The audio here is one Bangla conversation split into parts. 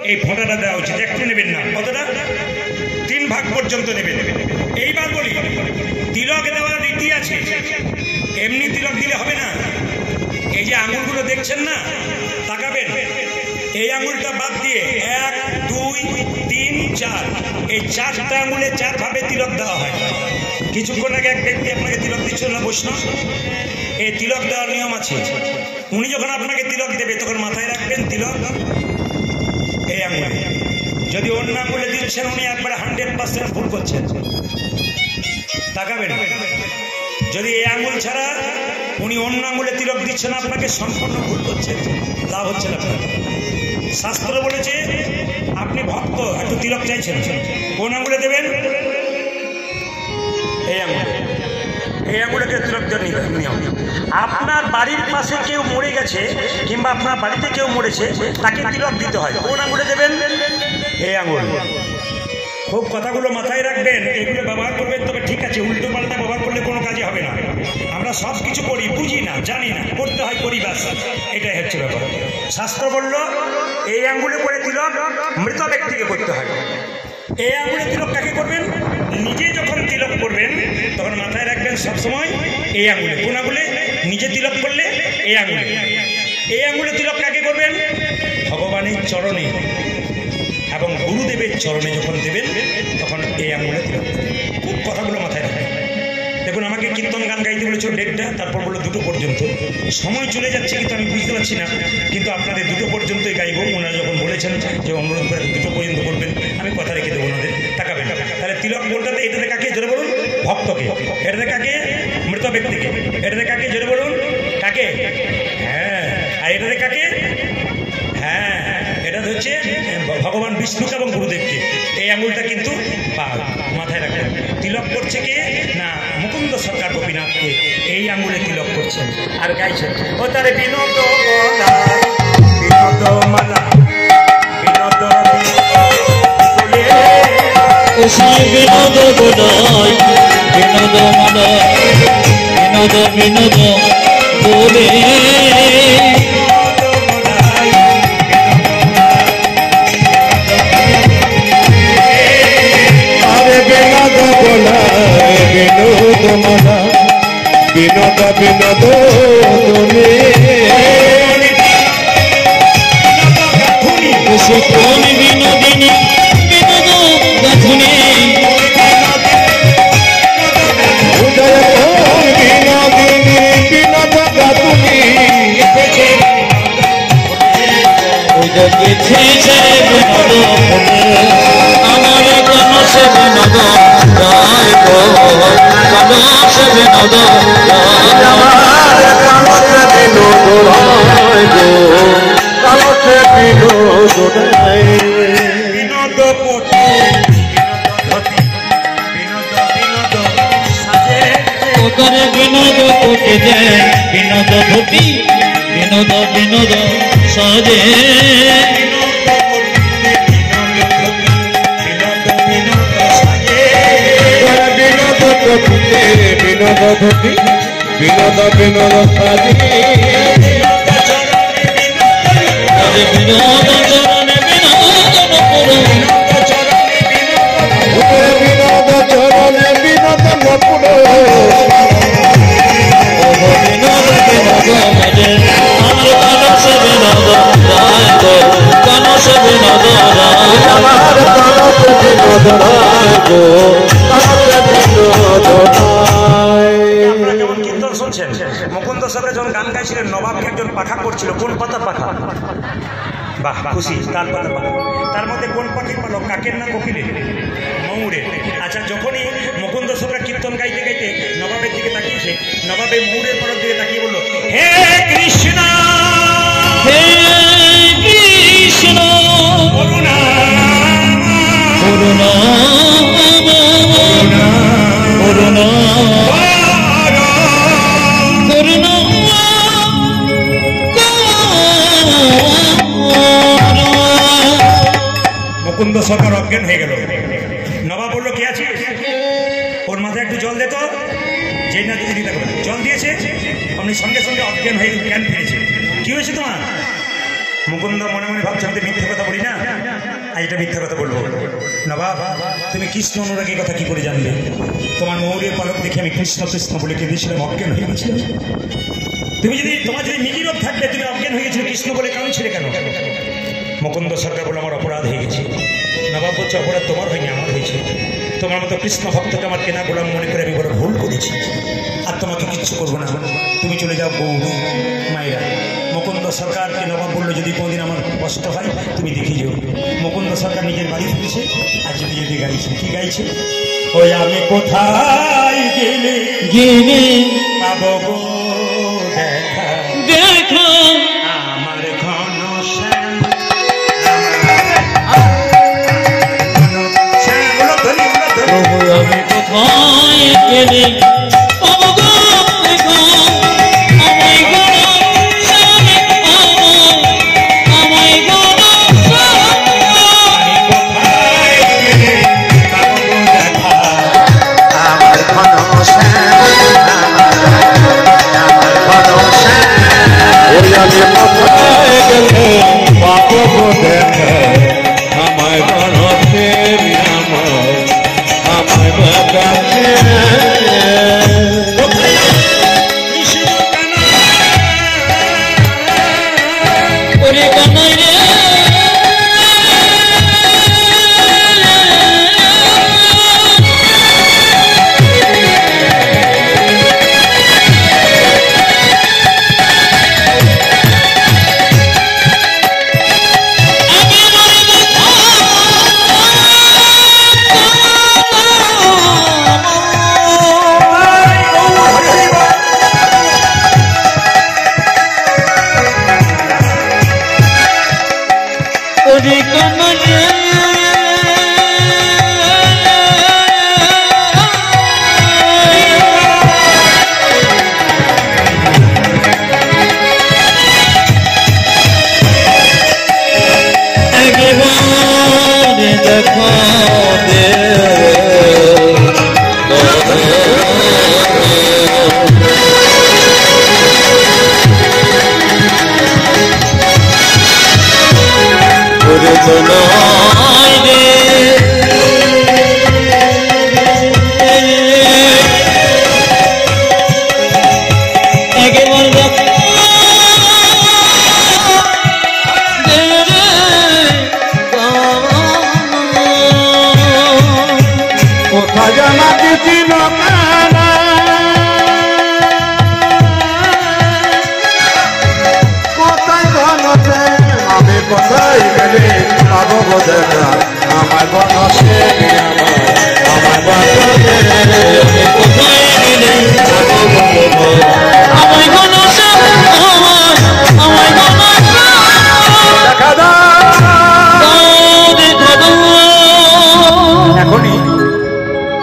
এই ফোঁটাটা দেওয়া উচিত। একটু নেবেন না, কতটা? 3 ভাগ পর্যন্ত নেবেন। এইবার বলি, তিলক দেওয়ার রীতি আছে। এমনি তিলক দিলে হবে না। এই যে আঙুলগুলো দেখছেন না, তাকাবেন, এই আঙুলটা বাদ দিয়ে 1 2 3 4 এই 4টা আঙুলে 4 ভাবে তিলক দেওয়া হয়। কিছুক্ষণ আগে এক ব্যক্তি আপনাকে তিলক দিচ্ছিল না, বৈষ্ণব, এই তিলক দেওয়ার নিয়ম আছে। উনি যখন আপনাকে তিলক দেবে তখন মাথায় রাখবেন তিলক এই আঙুলে। যদি অন্য আঙুলে দিচ্ছেন উনি একবারে 100% ভুল করছেন। তাকাবেন, যদি এই আঙুল ছাড়া উনি অন্য আঙুলে তিলক দিচ্ছেন আপনাকে, সম্পূর্ণ ভুল করছেন, লাভ হচ্ছে না। শাস্ত্র বলেছে আপনি ভক্ত, একটু তিলক চাইছেন, কোন আঙুলে দেবেন? এই আঙুলে। এই আঙুলেকে তিলক দেওয়ার নিয়ম। আপনার বাড়ির পাশে কেউ মরে গেছে কিংবা আপনার বাড়িতে কেউ মরেছে, তাকে তিলক দিতে হয়, কোন আঙুলে দেবেন? এই আঙুল। খুব কথাগুলো মাথায় রাখবেন, এগুলো ব্যবহার করবেন, তবে ঠিক আছে, উল্টো পাল্টা ব্যবহার করলে কোনো কাজে হবে না। আমরা সব কিছু করি, বুঝি না, জানি না, করতে হয়, করি, ব্যাস, এটাই হচ্ছে ব্যাপার। শাস্ত্র বলল এই আঙ্গুলে করে তিলক মৃত ব্যক্তিকে করতে হয়। এই আঙ্গুলে তিলক কাকে করবেন? নিজে যখন তিলক করবেন তখন মাথায় রাখবেন সবসময় এই আঙ্গুলে। কোন আঙ্গুলে? নিজে তিলক করলে এই আঙ্গুলে। এই আঙ্গুলে তিলক কাকে করবেন? ভগবানের চরণে এবং গুরুদেবের চরণে যখন দেবেন তখন এই আঙুলে তিলক। খুব কথাগুলো মাথায় রাখবেন। দেখুন, আমাকে কীর্তন গান গাইতে বলেছ 1:30, তারপর বললো 2টো পর্যন্ত। সময় চলে যাচ্ছে কিন্তু আমি বুঝতে পারছি না, কিন্তু আপনাদের 2টো পর্যন্তই গাইব। ওনারা যখন বলেছেন যে অনুরোধ করে 2টো পর্যন্ত করবেন, আমি কথা রেখে দেবো ওনাদের। তাকাবেন, তাহলে তিলক বলটাতে এটাতে কাকে জোরে বলুন? ভক্তকে। এটাতে কাকে? মৃত ব্যক্তিকে। এটাতে কাকে জোরে বলুন? কাকে? হ্যাঁ। আর এটাতে কাকে? হ্যাঁ, এটা হচ্ছে ভগবান বিষ্ণুকে এবং গুরুদেবকে। এই আঙুলটা কিন্তু মাথায় রাখবেন। তিলক করছে কে? না, মুকুন্দ সরকার গোপীনাথকে এই আঙুলে তিলক করছেন আর গাইছেন, ও তারে বিনোদ বিনোদ মালা বিনোদ বিনোদ গোদাই বিনোদ মালা বিনোদ বিনোদ বলে বিনোদ মনা বিনোদ বিনোদ তোলে কোন বিনোদিনী বিনোদ গাথুনি উদয় কোন বিনোদিনী বিনোদ গাথুনি উদয় গেছে বিনোদ আমার কোন সে বিনোদ গায় গো কানসে বিনোদ আমার কানসে বিনোদ গায় গো কানসে বিনোদ গায় বিনোদ পতি বিনোদ বিনোদ সাজে ওতরে বিনোদ কোটে যায় বিনোদ ধুতি বিনোদ বিনোদ সাজে বিনোদ ধুতি বিনোদ বিনোদ সাজে বিনোদ চরণে বিনোদ নপুর বিনোদ চরণে বিনোদ নপুর বিনোদ বিনোদ মজে আমার কানসে বিনোদ রায় গো কানসে বিনোদ রায় আমার কানসে বিনোদ রায় গো কানসে বিনোদ রায়। কীর্তন শুনছেন, মুকুন্দ সাহেব যখন গান গাইছিলেন নবাবকে একজন পাখা করছিল। কোন পাতা পাখা? বাহ, খুশি। তার পাতা পাখা, তার মধ্যে কোন পাখির পালক? কাকের না কোকিলের? ময়ূরের। আচ্ছা, যখনই মুকুন্দ সাহেবরা কীর্তন গাইতে গাইতে নবাবের দিকে তাকিয়েছে, নবাবে ময়ূরের পালক দিকে তাকিয়ে বলল, হে কৃষ্ণ হে কৃষ্ণ করুণা করুণা করুণা মুকুন্দ সরকার অজ্ঞান হয়ে গেল। নবাব বললো, কে আছিস? ওর মাথায় একটু জল দে তো। যেই না দিদি দিতে পারে, জল দিয়েছে, আপনি সঙ্গে সঙ্গে অজ্ঞান হয়ে জ্ঞান ফিরেছে। কি হয়েছে তোমার? মুকুন্দ মনে মনে ভাবছে, আমি তো মিথ্যে কথা বলি না, এটা মিথ্যা কথা বলবো নবাব, তুমি কৃষ্ণ অনুরাগের কথা কি করে জানবে? তোমার মৌরের পালক দেখে আমি কৃষ্ণ কৃষ্ণ বলে কেঁদেছিলাম, অজ্ঞান হয়ে গেছিলাম। তোমার যদি নিগিরোধ থাকবে, তুমি অজ্ঞান হয়ে গেছিলে কৃষ্ণ বলে কাঁদছিলে কেন? মুকুন্দ সরকার বলে আমার অপরাধ হয়ে গেছে। নবাব বলছে অপরাধ তোমার হয়নি, আমার হয়েছে। তোমার মতো কৃষ্ণ ভক্তকে আমার কেনা গোলাম মনে করে আমি বড় ভুল করেছি, আর তোমাকে কিচ্ছু করবো না, তুমি চলে যাও বউ মায়েরা। মুকুন্দ সরকারকে নবাব বললো যদি কোনোদিন আমার কষ্ট হয় তুমি দেখে যেও। মুকুন্দ সরকার নিজের বাড়ি ফিরেছে, আর যদি যদি গাইছে, কি গাইছে? ওই আমি কোথায় গেলে গিয়ে পাবো গো দেখা, দেখা আমার ঘন শ্যাম, প্রভু আমি কোথায় গেলে পাবো গো দেখা, আমায় গো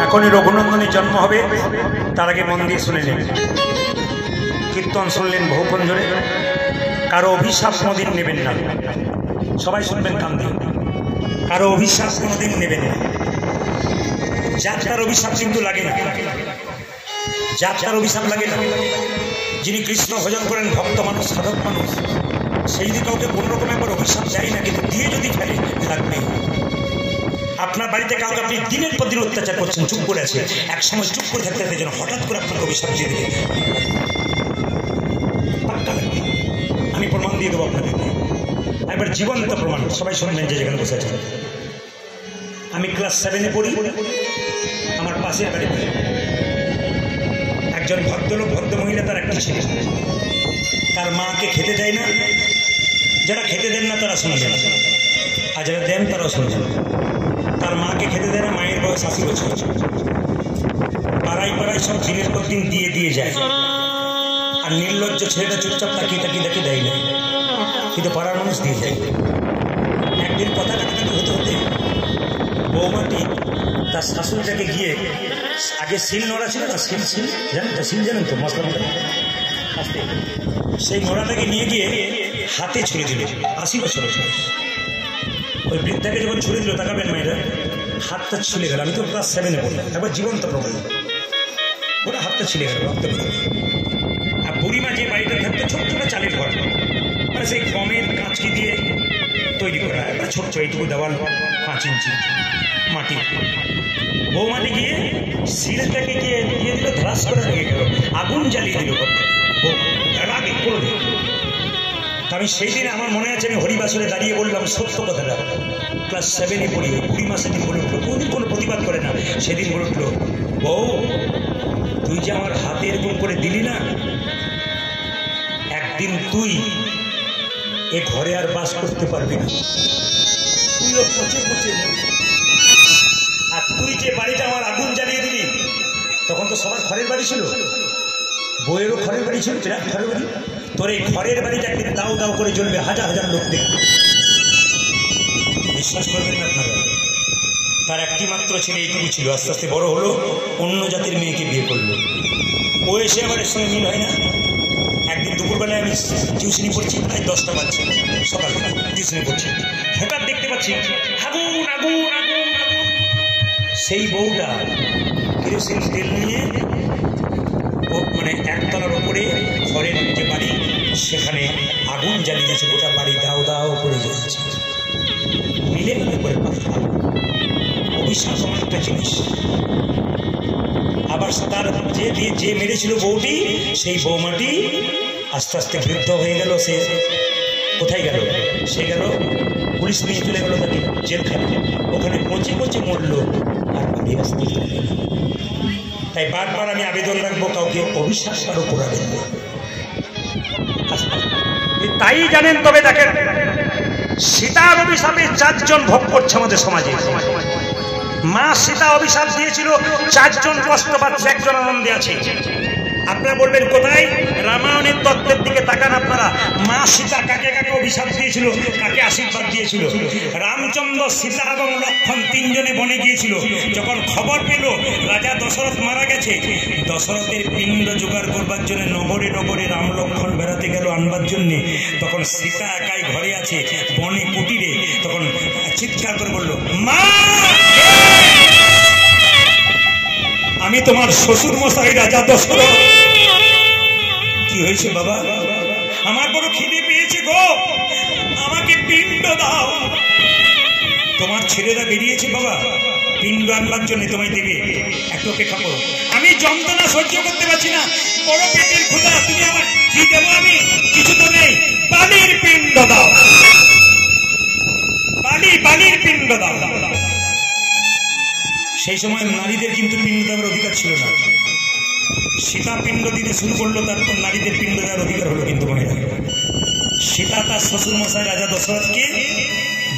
এখনই রঘুনন্দনের জন্ম হবে, তার আগে মন দিয়ে শুনে নেবেন। কীর্তন শুনলেন বহুক্ষণ ধরে, কারো অভিশাপ কোনোদিন নেবেন না, সবাই শুনবেন কান দিয়ে। কারো অভিশাপ কোনোদিন নেবেন না, যাত্রার অভিশাপ কিন্তু লাগে না, যাত্রার অভিশাপ লাগে না। যিনি কৃষ্ণ ভজন করেন, ভক্ত মানুষ, সাধক মানুষ, সেই যদি কাউকে কোন রকম একবার অভিশাপ যায় না, কিন্তু দিয়ে যদি ফেলে লাগবে। আপনার বাড়িতে কাউকে আপনি দিনের পর দিন অত্যাচার করছেন, চুপ করে আছে, এক সময় চুপ করে থাকতে থাকতে যেন হঠাৎ করে আপনাকে অভিশাপ দিয়ে দেবে, আমি প্রমাণ দিয়ে দেবো আপনাদেরকে। একবার জীবন্ত প্রমাণ, সবাই শুনবেন যে যেখানে বসে আছেন। আমি ক্লাস 7-এ পড়ি, আমার পাশের বাড়িতে একজন ভদ্রলোক, ভদ্র মহিলা, তার একটি ছেলে, তার মাকে খেতে দেয় না। যারা খেতে দেন না তারা শুনবেন, আর যারা দেন তারাও শুনবেন। তার মাকে খেতে দেয় না, মায়ের বয়স 80 বছর। পাড়ায় পাড়ায় সব দিনের পর দিন দিয়ে দিয়ে যায়, আর নির্লজ্জ ছেলেটা চুপচাপ তাকিয়ে তাকিয়ে দেখে দেয় না, কিন্তু পাড়ার মানুষ দিয়ে যায়। একদিন কথা কাটাকাটি হতে হতে বৌমাটি তার শাশুড়িটাকে গিয়ে, আগে শিল নোড়া ছিল না, শিল জানেন তো, শিল জানেন তো, মশলা মশলা, সেই নোড়াটাকে নিয়ে গিয়ে হাতে ছুঁড়ে দিল। 80 বছরের বয়স। ওই বৃদ্ধাকে যখন ছুঁড়ে দিল, তাকাবেন মায়েরা, হাতটা ছিলে গেল। আমি তো ক্লাস 7-এ পড়লাম, একবার জীবন্ত প্রমাণ, ওরা হাতটা ছিলে গেল, রক্ত বেরোল। আর বুড়িমা যে বাড়িটা থাকতো, ছোট্ট ছোট চালের ঘর, মানে সেই গমের কাঁচকি দিয়ে তৈরি করা, একটা ছোট্ট এইটুকু দেওয়াল 5 ইঞ্চি মাটি। বৌমাটি গিয়ে শিলটাকে গিয়ে দিয়ে দিল, ধ্রাস করে লেগে গেল, আগুন জ্বালিয়ে দিল রাগে করবে। আমি সেই দিন আমার মনে আছে, আমি হরিবাসরে দাঁড়িয়ে বললাম সত্য কথাটা। ক্লাস 7-এ পড়ি, 20 মাসে দিন বলে উঠলো, কোনদিন কোনো প্রতিবাদ করে না। সেদিন বলে উঠলো, বউ তুই যে আমার হাতে এরকম করে দিলি না, একদিন তুই এ ঘরে আর বাস করতে পারবি না, তুইও পচে পচে মরবি। আর তুই যে বাড়িটা আমার আগুন জ্বালিয়ে দিলি, তখন তো সবার ঘরের বাড়ি ছিল, বইয়েরও ঘরের বাড়ি ছিল, বিরাট ঘরের বাড়ি। তোর এই ঘরের বাড়িটা একদিন দাও দাও করে জ্বলবে, হাজার হাজার লোক দেখবে। বিশ্বাস করবেন না আপনারা, তার একটি মাত্র ছেলে এইটুকু ছিল, আস্তে আস্তে বড় হলো, অন্য জাতির মেয়েকে বিয়ে করলো। ও এসে আমার এর সঙ্গে মিল হয় না। একদিন দুপুরবেলায় আমি টিউশনি পড়ছি, প্রায় 10টা বাজছে, সকালবেলা টিউশনি পড়ছি, হঠাৎ দেখতে পাচ্ছি আগুন আগুন আগুন আগুন। সেই বউটা কেরোসিন তেল নিয়ে মানে একতলার উপরে ঘরের যে বাড়ি, সেখানে আগুন জ্বালিয়ে দিয়েছে, গোটা বাড়ি দাও দাও করে জ্বলছে। মিলে করে অভিশাপ একটা জিনিস। আবার তার যে মেরেছিল বউটি, সেই বৌমাটি আস্তে আস্তে বৃদ্ধ হয়ে গেল। সে কোথায় গেল? সে গেল পুলিশ নিয়ে চলে গেল তাকে জেলখানে, ওখানে পচে পচে মরলো, আর বাড়ি আসতে পারবে না। তাই বারবার আমি আবেদন রাখবো, কাউকে অবিশ্বাস কারো করাবেন না। তাই জানেন, তবে দেখেন সীতার অভিশাপে 4 জন ভোগ করছে আমাদের সমাজে। মা সীতা অভিশাপ দিয়েছিল, 4 জন কষ্ট পাচ্ছে, 1 জন আনন্দে আছে। আপনারা বলবেন কোথায়? রামায়ণের তত্ত্বের দিকে তাকান আপনারা। মা সীতা কাকে কাকে অভিশাপ দিয়েছিল, কাকে আশীর্বাদ দিয়েছিল? রামচন্দ্র, সীতা এবং লক্ষ্মণ 3 জনে বনে গিয়েছিল। যখন খবর পেল রাজা দশরথ মারা গেছে, দশরথের পিণ্ড জোগাড় করবার জন্য নগরে নগরে রাম লক্ষ্মণ বেড়াতে গেল আনবার জন্য। তখন সীতা একাই ঘরে আছে বনে কুটিরে, তখন চিৎকার করে বলল, মা আমি তোমার শ্বশুর মশাই রাজা দশরথ। কি হয়েছে বাবা? আমার বড় খিদে পেয়েছে গো, আমাকে পিণ্ড দাও। তোমার ছেলেরা বেরিয়েছে বাবা, পিণ্ড আনবার জন্য, তোমায় দেবে, একটু অপেক্ষা করো। আমি যন্ত্রণা সহ্য করতে পারছি না, বড় পেটের ক্ষুধা, তুমি আমার কি দেবো? আমি কিছু তো নেই, বালির পিণ্ড দাও, বালির পিণ্ড দাও। সেই সময় নারীদের কিন্তু পিণ্ড দেওয়ার অধিকার ছিল না। সীতা পিণ্ড দিতে শুরু করলো, তারপর নারীদের পিণ্ড দেওয়ার অধিকার হলো। কিন্তু মনে হয় সীতা তার শ্বশুর মশাই রাজা দশরথকে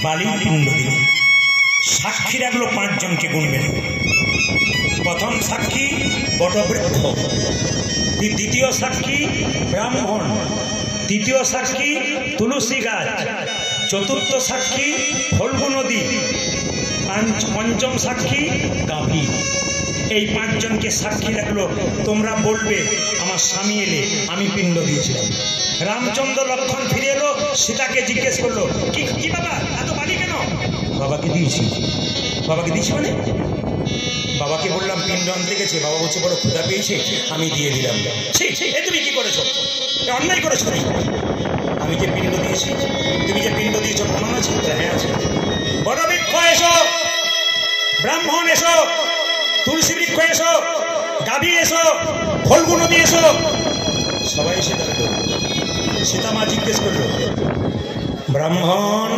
বালির পিণ্ড দিল। সাক্ষী রাখলো 5 জনকে, গুনবেন। প্রথম সাক্ষী বটবৃক্ষ, দ্বিতীয় সাক্ষী ব্রাহ্মণ, তৃতীয় সাক্ষী তুলসী গাছ, চতুর্থ সাক্ষী ফল্গু নদী, পঞ্চম সাক্ষী গাভী। এই 5 জনকে সাক্ষী রাখলো, তোমরা বলবে আমার স্বামী এলে আমি পিণ্ড দিয়েছিলাম। রামচন্দ্র লক্ষ্মণ ফিরে এলো, সীতাকে জিজ্ঞেস করলো, কি বাবা এত বালি কেন? বাবাকে দিয়েছি। বাবাকে দিয়েছি মানে? বাবাকে বললাম পিণ্ড আনতে গেছে, বাবা বলছে বড় ক্ষুধা পেয়েছে, আমি দিয়ে দিলাম। তুমি কি করেছো? অন্যায় করেছো। আমি যে পিণ্ড দিয়েছি, তুমি যে পিণ্ড দিয়েছো প্রমাণ আছে? হ্যাঁ আছে। বড় বৃক্ষ এসো, ব্রাহ্মণ এসো, তুলসী বৃক্ষ এসো, গাভী এসো, ফল্গু নদী এসো। সবাই এসে দাঁড়ালো। সীতা মা জিজ্ঞেস করলো, ব্রাহ্মণ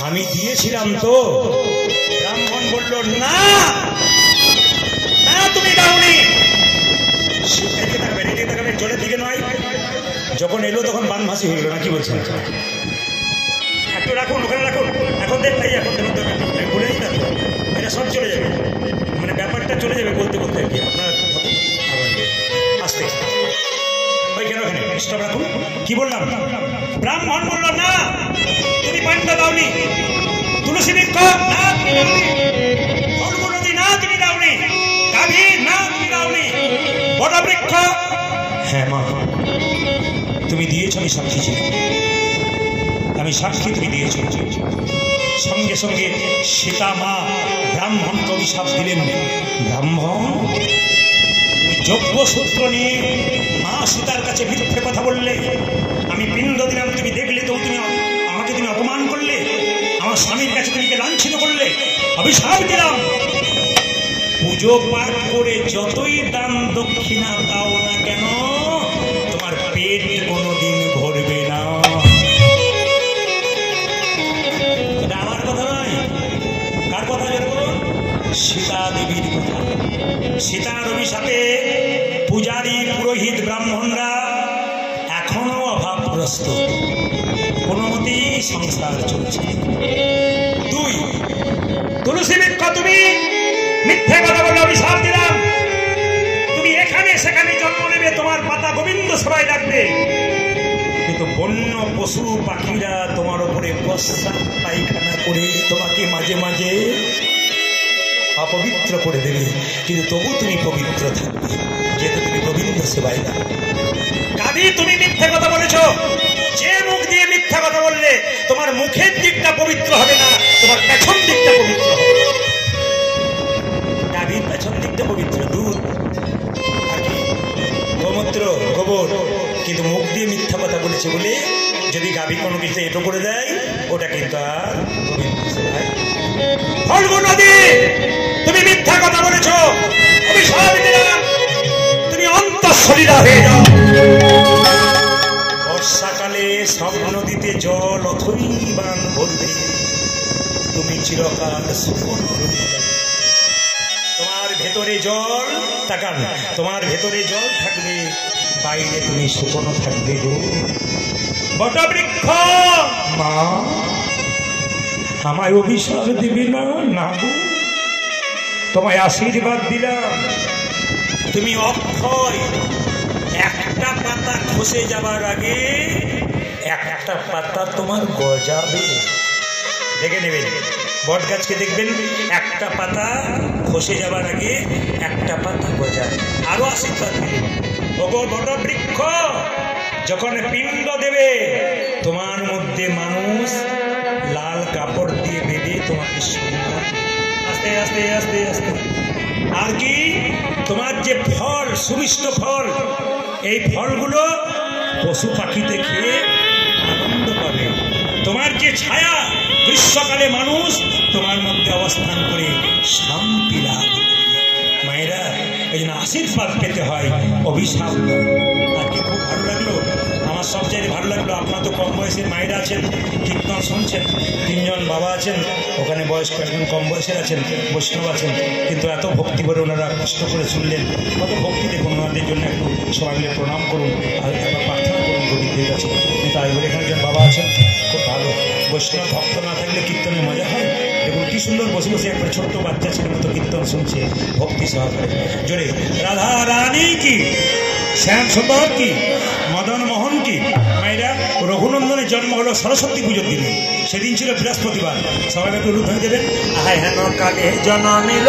আমি দিয়েছিলাম তো? ব্রাহ্মণ বলল, না তুমি দাওনি। সীতার দিকে তাকাবে, এদিকে তাকাবে, জলের দিকে নয়। যখন এলো তখন বানভাসি হয়ে গেল। না কি বলছেন? একটু রাখুন, ওখানে রাখুন, এখন দেখতেই, এখন ভুলে যেতাম, এটা সব চলে যাবে, মানে ব্যাপারটা চলে যাবে বলতে বলতে আর কি। আপনারা আসতে ওইখানে ওখানে স্টপ রাখুন। কি বললাম? ব্রাহ্মণ বলল, না তুমি পান্ডা দাওনি, তুলসী বৃক্ষ না তুমি দাওনি, ফল্গু নদী না তুমি দাওনি, গাভী না তুমি দাওনি, বট বৃক্ষ হ্যাঁ মা তুমি দিয়েছ, আমি সাক্ষী ছিলাম, আমি সাক্ষী, তুমি দিয়েছ। সঙ্গে সঙ্গে সীতা মা ব্রাহ্মণকে অভিশাপ দিলেন, ব্রাহ্মণ তুমি যোগ্য সূত্র নিয়ে মা সীতার কাছে মিথ্যে কথা বললে, আমি পিণ্ড দিলাম, তুমি দেখলে তো তুমি আমাকে তুমি স্বামীর কাছে তুমি লাঞ্ছিত করলে, অভিশাপ দিলাম। পুজো পাঠ করে যতই দান দক্ষিণা দাও না কেন, তোমার পেট কোনোদিন ভরবে না। এটা আমার কথা নয়, কার কথা বলুন? সীতা দেবীর কথা। সীতার অভিশাপে পূজারী, পুরোহিত, ব্রাহ্মণরা এখনো অভাবগ্রস্ত, কোনো মতেই সংসার চলছে। 2, তুলসী বৃক্ষ তুমি মিথ্যে কথা বলে অভিশাপ দিলাম। তুমি এখানে সেখানে জন্ম নেবে, তোমার পাতা গোবিন্দ সবাই ডাকবে, কিন্তু বন্য পশু পাখিরা তোমার উপরে প্রস্রাব পায়খানা করে তোমাকে মাঝে মাঝে অপবিত্র করে দেবে, কিন্তু তবু তুমি পবিত্র থাকবে, যেহেতু তুমি গোবিন্দ সেবায় না। কাদি তুমি মিথ্যা কথা বলেছ। যে মুখ দিয়ে মিথ্যা কথা বললে তোমার মুখের দিকটা পবিত্র হবে না, তোমার পেছন দিকটা পবিত্র হবে। গাভীর পেছন দিকটা পবিত্র, দুধ আর কি গোমূত্র, গোবর, কিন্তু মুখ দিয়ে মিথ্যা কথা বলেছে বলে যদি গাভী কোনো কিছু এটো করে দেয়, ওটা কিন্তু আর গোবিন্দ সেবায়। ফল্গু নদী তুমি মিথ্যা কথা বলেছ, অভিশাপ দিলাম, তুমি অন্তঃসলীলা হয়ে যাও। বর্ষাকালে সব নদীতে জল অথই বান ভরবে, তুমি চিরকাল শুকনো রইবে। তোমার ভেতরে জল তাকান, তোমার ভেতরে জল থাকবে, বাইরে তুমি শুকনো থাকবে গো। বটবৃক্ষ মা, আমায় অভিশাপ দিবি না? না গো, তোমায় আশীর্বাদ দিলাম, তুমি অক্ষয়। একটা পাতা খসে যাবার আগে একটা পাতা তোমার গজাবে, দেখে নেবেন। বট গাছকে দেখবেন, একটা পাতা খসে যাবার আগে একটা পাতা গজায়। আরো আশীর্বাদ দিলেন, ওগো বটবৃক্ষ, যখন পিণ্ড দেবে তোমার মধ্যে মানুষ লাল কাপড় দিয়ে বেঁধে তোমাকে সম্মান, আস্তে আস্তে আস্তে আস্তে। আর কি তোমার যে ফল, সুমিষ্ট ফল, এই ফলগুলো পশু পাখিতে খেয়ে আনন্দ পাবে। তোমার যে ছায়া, গ্রীষ্মকালে মানুষ তোমার মধ্যে অবস্থান করে শান্তি লাভ। মায়েরা, এই জন্য আশীর্বাদ পেতে হয়, অভিশাপ নয়। আর কি খুব ভালো লাগলো, আমার সবচেয়ে ভালো লাগলো, আপনার তো কম বয়সের মায়েরা আছেন, কীর্তন শুনছেন, 3 জন বাবা আছেন, ওখানে বয়স্ক একজন কম বয়সের আছেন, বৈষ্ণব আছেন, কিন্তু এত ভক্তি করে ওনারা কষ্ট করে শুনলেন। কত ভক্তি দেখুন, ওনাদের জন্য একটু সবাই মিলে প্রণাম করুন, আর একবার প্রার্থনা করুন গোবিন্দের কাছে। তাই বলে এখানে একজন বাবা আছেন, খুব ভালো। বৈষ্ণব ভক্ত না থাকলে কীর্তনে মজা হয়। দেখুন কি সুন্দর বসে বসে একটা ছোট্ট বাচ্চা ছেলের মতো কীর্তন শুনছে ভক্তি সহকারে। জোরে রাধা রানী কি, শ্যাম সুন্দর কি, মদন মোহন কি। মায়েরা, রঘুনন্দনের জন্ম হলো সরস্বতী পুজোর দিনে, সেদিন ছিল বৃহস্পতিবার। সবাই একটু রূপ হয়ে দেবেন। আহায় হেন কালে জনমিল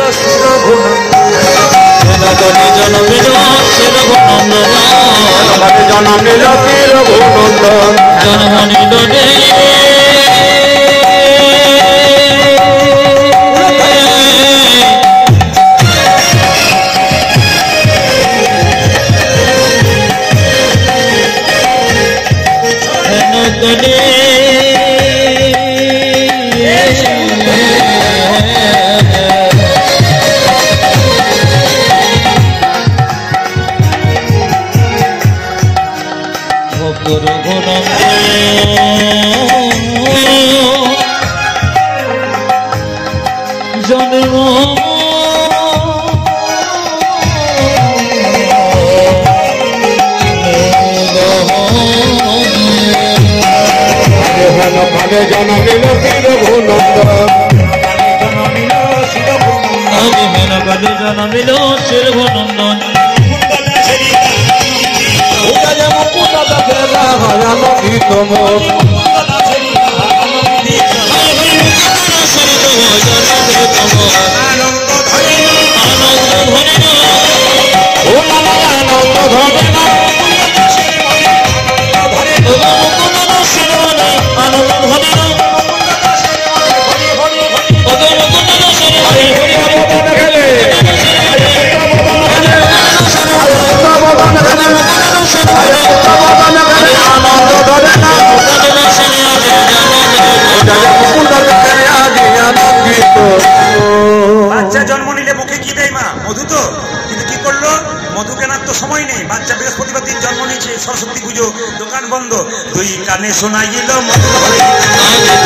বাচ্চা জন্ম নিলে মুখে কি দেয় মা? মধু তো। কিন্তু কি করলো? মধু কেনার তো সময় নেই। বাচ্চা বৃহস্পতিবার দিন জন্ম নিয়েছে, সরস্বতী পুজো, দোকান বন্ধ। দুই কানে শোনা গেল মধু হরি,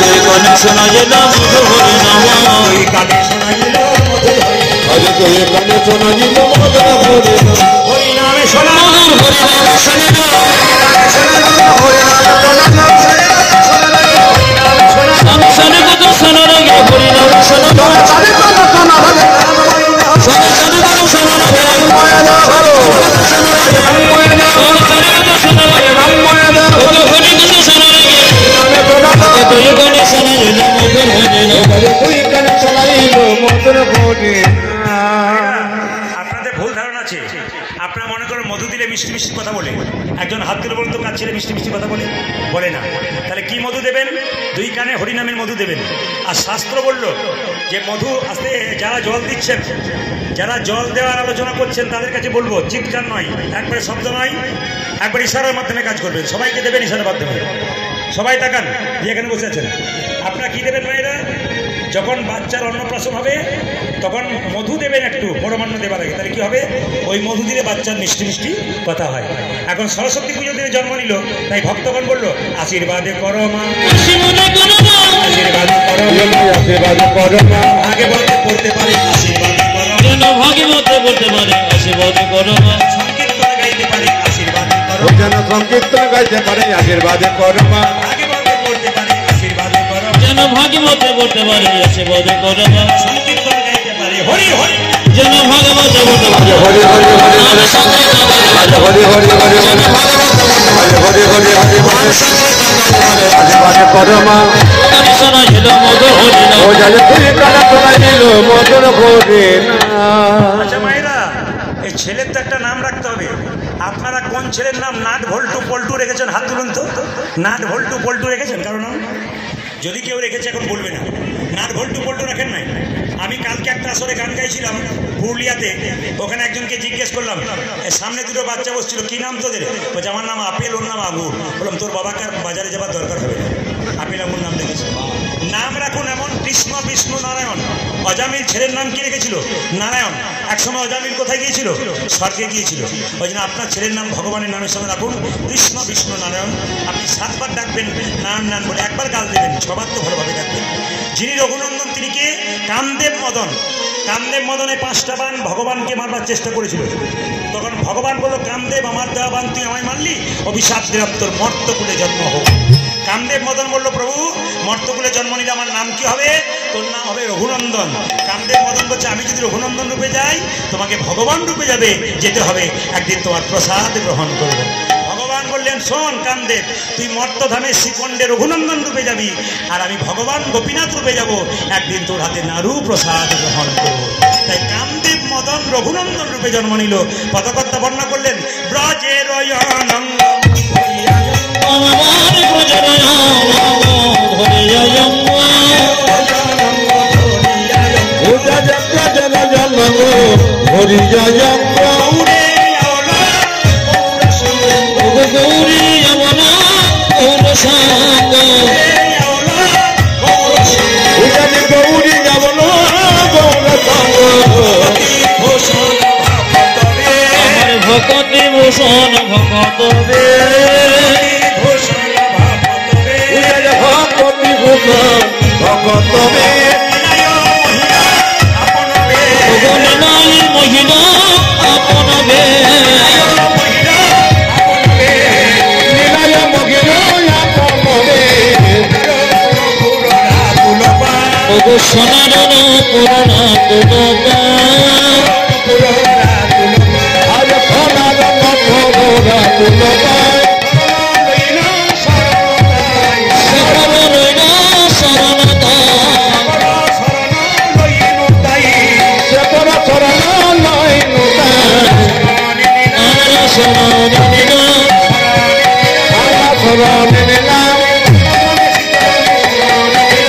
দুই কানে শোনা গেল মধু হরি নাম, দুই কানে শোনা গেল মধু হরি, দুই কানে শোনা গেল মধু হরি নাম, হরি নামে শোনা, হরি নাম শোনা, আমি শোনে কত শোনা লাগে, হরি নাম শোনা, শোনে কত শোনা লাগে, শোনে কত শোনা লাগে, দুই কানে শোনা গেল মধু হরি নাম, দুই কানে শোনা গেল মধু হরি নাম। আপনাদের ভুল ধারণা আছে। আপনারা মনে করেন মধু দিলে মিষ্টি মিষ্টি কথা বলে। একজন হাত তুলে বলতো কাজ ছেড়ে মিষ্টি মিষ্টি কথা বলে, বলে না। তাহলে কি মধু দেবেন? দুই কানে হরিনামের মধু দেবেন। আর শাস্ত্র বলল যে মধু আসতে যারা জল দিচ্ছেন, যারা জল দেওয়ার আলোচনা করছেন তাদের কাছে বলবো চিৎকার নয়, একবারে শব্দ নয়, একবার ইশারার মাধ্যমে কাজ করবেন। সবাইকে দেবেন ইশারার মাধ্যমে। সবাই তাকান, এখানে বসে আছেন। আপনারা কি দেবেন মায়েরা? যখন বাচ্চার অন্নপ্রাশন হবে তখন মধু দেবেন একটু পরমান্ন দেবার আগে। তাহলে কি হবে? ওই মধু দিলে বাচ্চার মিষ্টি মিষ্টি কথা হয়। এখন সরস্বতী পুজো দিনে জন্ম নিল, তাই ভক্তগণ বললো আশীর্বাদে করো মা, আশীর্বাদে করো মা, আশীর্বাদ করো মা। আগে বলতে পড়তে পারে আশীর্বাদ করো, যেন ভাগবতে বলতে পারে আশীর্বাদ করো মা, সংকীর্তন গাইতে পারে আশীর্বাদ করো, যেন সংকীর্তন গাইতে পারে আশীর্বাদ করো মা, আগে বলতে পড়তে পারে আশীর্বাদ করো, যেন ভাগবতে বলতে পারে আশীর্বাদ করো মা, সংকীর্তন গাইতে পারে হরি হরি, যেন ভাগবতে বলতে পারে হরি হরি হরি হরি হরি হরি হরি আশীর্বাদ করো মা, শোনা ছিল মধু হরি নাম, ও যাতে তুই কানা শোনাই দিল মধুর হরি নাম। আচ্ছা মায়েরা, এই ছেলের তো একটা নাম রাখতে হবে। আপনারা কোন ছেলের নাম নাট ভল্টু পল্টু রেখেছেন? হাত তুলুন তো। নাট ভল্টু পল্টু রেখেছেন কারণ নাম? যদি কেউ রেখেছে এখন বলবে না। নাট ভল্টু পল্টু রাখেন নাই? আমি কালকে একটা আসরে গান গাইছিলাম পুরুলিয়াতে। ওখানে একজনকে জিজ্ঞেস করলাম, সামনে দুটো বাচ্চা বসছিল, কি নাম তোদের? বলছে আমার নাম আপেল, ওর নাম আঙুর। বললাম তোর বাবাকে আর বাজারে যাবার দরকার হবে না, আপেল আঙুর নাম রেখেছে। নাম রাখুন এমন কৃষ্ণ বিষ্ণু নারায়ণ। অজামিল ছেলের নাম কি রেখেছিল? নারায়ণ। একসময় অজামিল কোথায় গিয়েছিল? স্বর্গে গিয়েছিল। ওই জন্য আপনার ছেলের নাম ভগবানের নামের সঙ্গে রাখুন কৃষ্ণ বিষ্ণু নারায়ণ। আপনি 7 বার ডাকবেন নারায়ণ নারায়ণ বলে, একবার গাল দেবেন, 6 বার তো ভালোভাবে ডাকবেন। যিনি রঘুনন্দন তিনি কে? কামদেব মদন। কামদেব মদনে 5টা বান ভগবানকে মারবার চেষ্টা করেছিল। তখন ভগবান বলল, কামদেব আমার দেওয়া বান তুই আমায় মারলি, অভিশাপ দিলাম তোর মর্তকুলে জন্ম হোক। কামদেব মদন বলল, প্রভু মর্তকুলে জন্ম নিলে আমার নাম কি হবে? তোর নাম হবে রঘুনন্দন। কামদেব মদন বলছে, আমি যদি রঘুনন্দন রূপে যাই তোমাকে ভগবান রূপে যেতে হবে, একদিন তোমার প্রসাদ গ্রহণ করব। ভগবান বললেন, শোন কামদেব, তুই মর্তধামে শ্রীখণ্ডে রঘুনন্দন রূপে যাবি, আর আমি ভগবান গোপীনাথ রূপে যাব, একদিন তোর হাতে নাড়ু প্রসাদ গ্রহণ করব। তাই কামদেব মদন রঘুনন্দন রূপে জন্ম নিল। পদকর্তা বর্ণনা করলেন, ব্রজের অয়নঙ্গ আমার প্রজনন ধরে যায় পূজা যাত্রা যেন জন্ম হরি জয় গৌরী যমনা গৌর সঙ্গ, পূজা যে গৌরী যাবন গৌর সঙ্গ, আমার ভকতি ভূষণ ভকত বে, পূজা যে ভক্তি ভূষণ ভগত বে, ভগবান মহিমা আপন বে, লীলায় মগির আপন বে, ওগো সনাতন পুরাণ তুলবা, আজ সোনার মথুরা তুলবা, শরণ রইল শরণতা, সে তোর চরণ নয় নুতাই, আমরা শরণ নিলাম, আমরা চরণ নিলাম,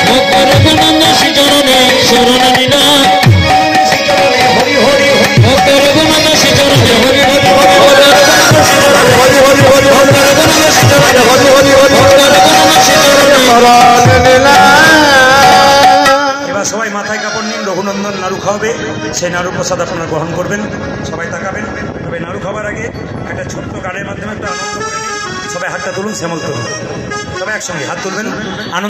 ভক্তর গুণন্দ শ্রীচরণে শরণ নিলাম, হরি হরি হরি ভক্তর গুণন্দ শ্রীচরণে হরি হরি হরি হরি হরি হরি হরি হরি ভক্তর গুণন্দ শ্রীচরণে চরণ নিলাম। এবার সবাই মাথায় কাপড় নিন, রঘুনন্দন নাড়ু খাওয়াবে, সেই নাড়ু প্রসাদ আপনারা গ্রহণ করবেন। সবাই তাকাবেন। তবে নাড়ু খাওয়ার আগে একটা ছোট্ট গানের মাধ্যমে একটা আনন্দ করে নিন। সবাই হাতটা তুলুন, শ্যামল তুলুন, সবাই একসঙ্গে হাত তুলবেন। আনন্দ